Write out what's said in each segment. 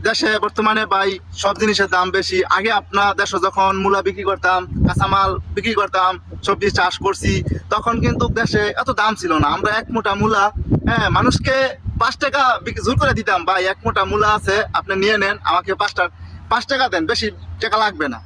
দেশে বর্তমানে ভাই সব জিনিসের দাম বেশি। আগে আপনার দেশে যখন মূলা বিক্রি করতাম, কাঁচামাল বিক্রি করতাম, সবজি চাষ করছি, তখন কিন্তু দেশে এত দাম ছিল না। আমরা এক মোটা মূলা মানুষকে 5 টাকা জোর করে দিতাম, ভাই এক মোটা মূলা আছে আপনি নিয়ে নেন, আমাকে 5 টাকা দেন, বেশি টাকা লাগবে না।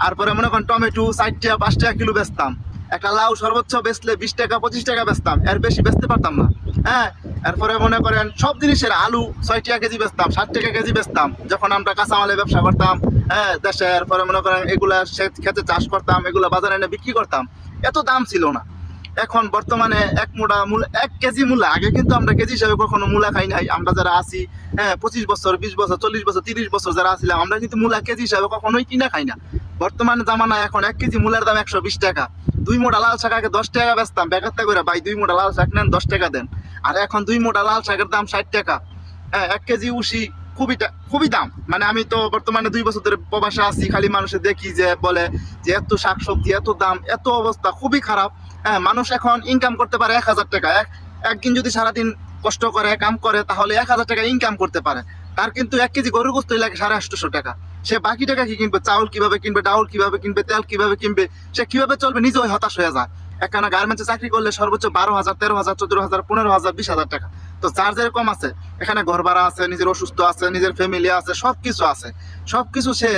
আর পরে মনে করেন টমেটো 4 টাকা 5 টাকা কিলো বেচতাম। একটা লাউ সর্বোচ্চ বেচলে 20 টাকা 25 টাকা বেচতাম, এর বেশি বেচতে পারতাম না। হ্যাঁ, এরপরে মনে করেন সব জিনিসের আলু 6 টাকা কেজি বেচতাম, 60 টাকা কেজি বেচতাম যখন আমরা কাঁচামালের ব্যবসা করতাম। হ্যাঁ, দেশে এরপরে মনে করেন এগুলা খেতে চাষ করতাম, এগুলা বাজারে এনে বিক্রি করতাম, এত দাম ছিল না। এখন বর্তমানে এক মোটা মূলা 1 কেজি মূলা, আগে কিন্তু আমরা কেজি হিসাবে কখনো মূলা খাই নাই। আমরা যারা আছি 25 বছর 20 বছর 40 বছর 30 বছর যারা আছিলাম, আমরা কিন্তু মূলা কেজি হিসাবে কখনোই কিনা খাই না। বর্তমানে জামানায় এখন 1 কেজি মূলার দাম 120 টাকা। 2 মোটা লাল শাক আগে 10 টাকা বেচতাম বেকারটা করে, ভাই 2 মোটা লাল শাক নেন 10 টাকা দেন। আর এখন 2 মোটা লাল শাকের দাম 60 টাকা। 1 কেজি উশি খুবই দাম। মানে আমি তো বর্তমানে 2 বছর ধরে প্রবাসে আছি, খালি মানুষে দেখি যে বলে যে এত শাকসবজি এত দাম, এত অবস্থা খুবই খারাপ। মানুষ এখন ইনকাম করতে পারে 1000 টাকা। একদিন যদি সারাদিন কষ্ট করে কাম করে তাহলে 1000 টাকা ইনকাম করতে পারে। তার কিন্তু 1 কেজি গরুর গোস্ত লাগে 850 টাকা। সে বাকি টাকা কি কিনবে? চাউল কিভাবে কিনবে, ডাউল কিভাবে কিনবে, তেল কিভাবে কিনবে, সে কিভাবে চলবে, নিজেও হতাশ হয়ে যায়। একখানা গার্মেন্টসে চাকরি করলে সর্বোচ্চ 12,000 13,000 14,000 15,000 20,000 টাকা। তো যার যেরকম আছে, এখানে ঘর ভাড়া আছে, নিজের অসুস্থ আছে, নিজের ফ্যামিলি আছে, সবকিছু আছে। সবকিছু সে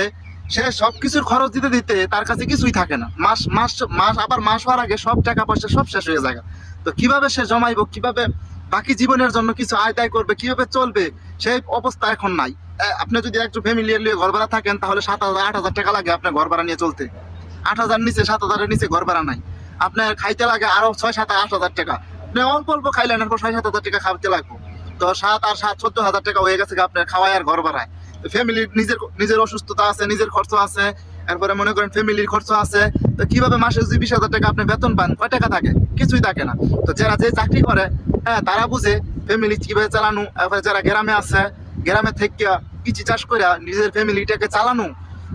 সে সবকিছুর খরচ দিতে দিতে তার কাছে কিছুই থাকে না। মাস মাস মাস আবার মাস হওয়ার আগে সব টাকা পয়সা সব শেষ হয়ে যায়। তো কিভাবে সে জমাইবো, কিভাবে বাকি জীবনের জন্য কিছু আয় দায় করবে, কিভাবে চলবে, সেই অবস্থা এখন নাই। আপনি যদি একটু ফ্যামিলি নিয়ে ঘর ভাড়া থাকেন তাহলে 7,000 8,000 টাকা লাগে আপনার ঘর ভাড়া নিয়ে চলতে। 8,000 নিচে 7,000-এর নিচে ঘর ভাড়া নাই। আপনার খাইতে লাগে আরো 6-7 8,000 টাকা। আপনি অল্প অল্প খাইলেন, এরপর 6-7 হাজার টাকা খাইতে লাগবে। তো 7 আর 7 14,000 টাকা হয়ে গেছে আপনার খাওয়াই আর ঘর ভাড়ায়। ফ্যামিলির নিজের অসুস্থতা আছে, নিজের খরচ আছে, এরপরে মনে করেন ফ্যামিলির খরচ আছে। তো কিভাবে মাসে যদি 20,000 টাকা আপনি বেতন পান, কয় টাকা থাকে? কিছুই থাকে না। তো যারা যে চাকরি করে তারা বুঝে ফ্যামিলি কিভাবে চালানো। এরপরে যারা গ্রামে আছে, গ্রামে থেকে কৃষি চাষ করে নিজের ফ্যামিলিটাকে চালানো,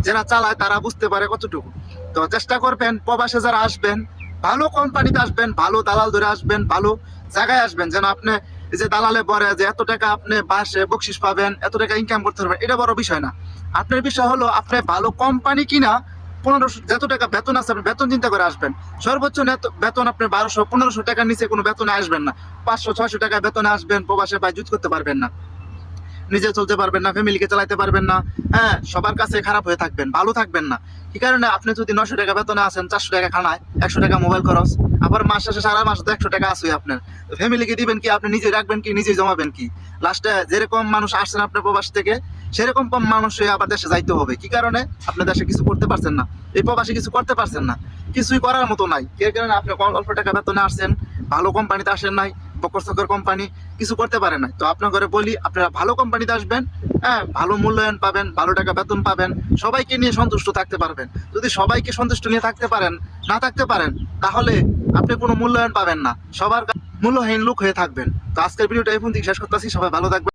যারা চালায় তারা বুঝতে পারে কতটুকু। তো চেষ্টা করবেন প্রবাসে যারা আসবেন, ভালো কোম্পানিতে আসবেন, ভালো দালাল ধরে আসবেন, ভালো জায়গায় আসবেন, যেন আপনি এই যে দালালে পরে যে এত টাকা আপনি বাসে বকশিস পাবেন, এত টাকা ইনকাম করতে পারবেন, এটা বড় বিষয় না। আপনার বিষয় হলো আপনি ভালো কোম্পানি কিনা 1500 যত টাকা বেতন আছে আপনি বেতন চিন্তা করে আসবেন। সর্বোচ্চ বেতন আপনি 1200-1500 টাকার নিচে কোনো বেতনে আসবেন না। 500-600 টাকা বেতনে আসবেন, প্রবাসে পাই জুত করতে পারবেন না, নিজে চলতে পারবেন না, ফ্যামিলিকে চালাতে পারবেন না। সবার কাছে খারাপ হয়ে থাকবেন, ভালো থাকবেন না। কি কারণে? আপনি যদি 900 টাকা বেতনে আসেন, 400 টাকা খানায়, 100 টাকা মোবাইল খরচ, আবার মাস শেষে সারা মাস তো 100 টাকা আসবে আপনার। ফ্যামিলিকে দিবেন কি? আপনি নিজে রাখবেন কি? নিজেই জমাবেন কি? লাস্টে যেরকম মানুষ আসছেন আপনার প্রবাস থেকে, সেরকম মানুষ হয়ে আবার দেশে যাইতে হবে। কি কারণে? আপনি দেশে কিছু করতে পারছেন না, এই প্রবাসে কিছু করতে পারছেন না, কিছুই করার মতো নাই। এর কারণে আপনি অল্প টাকা বেতনে আসছেন, ভালো কোম্পানিতে আসেন নাই, বকর সকর কোম্পানি, কিছু করতে পারে না। তো আপনার ঘরে বলি, আপনারা ভালো কোম্পানিতে আসবেন, ভালো মূল্যায়ন পাবেন, ভালো টাকা বেতন পাবেন, সবাইকে নিয়ে সন্তুষ্ট থাকতে পারবেন। যদি সবাইকে সন্তুষ্ট নিয়ে থাকতে পারেন, না থাকতে পারেন, তাহলে আপনি কোনো মূল্যায়ন পাবেন না, সবার মূল্যহীন লোক হয়ে থাকবেন। তো আজকের ভিডিওটা এই পর্যন্ত শেষ করতেছি। সবাই ভালো থাকবেন।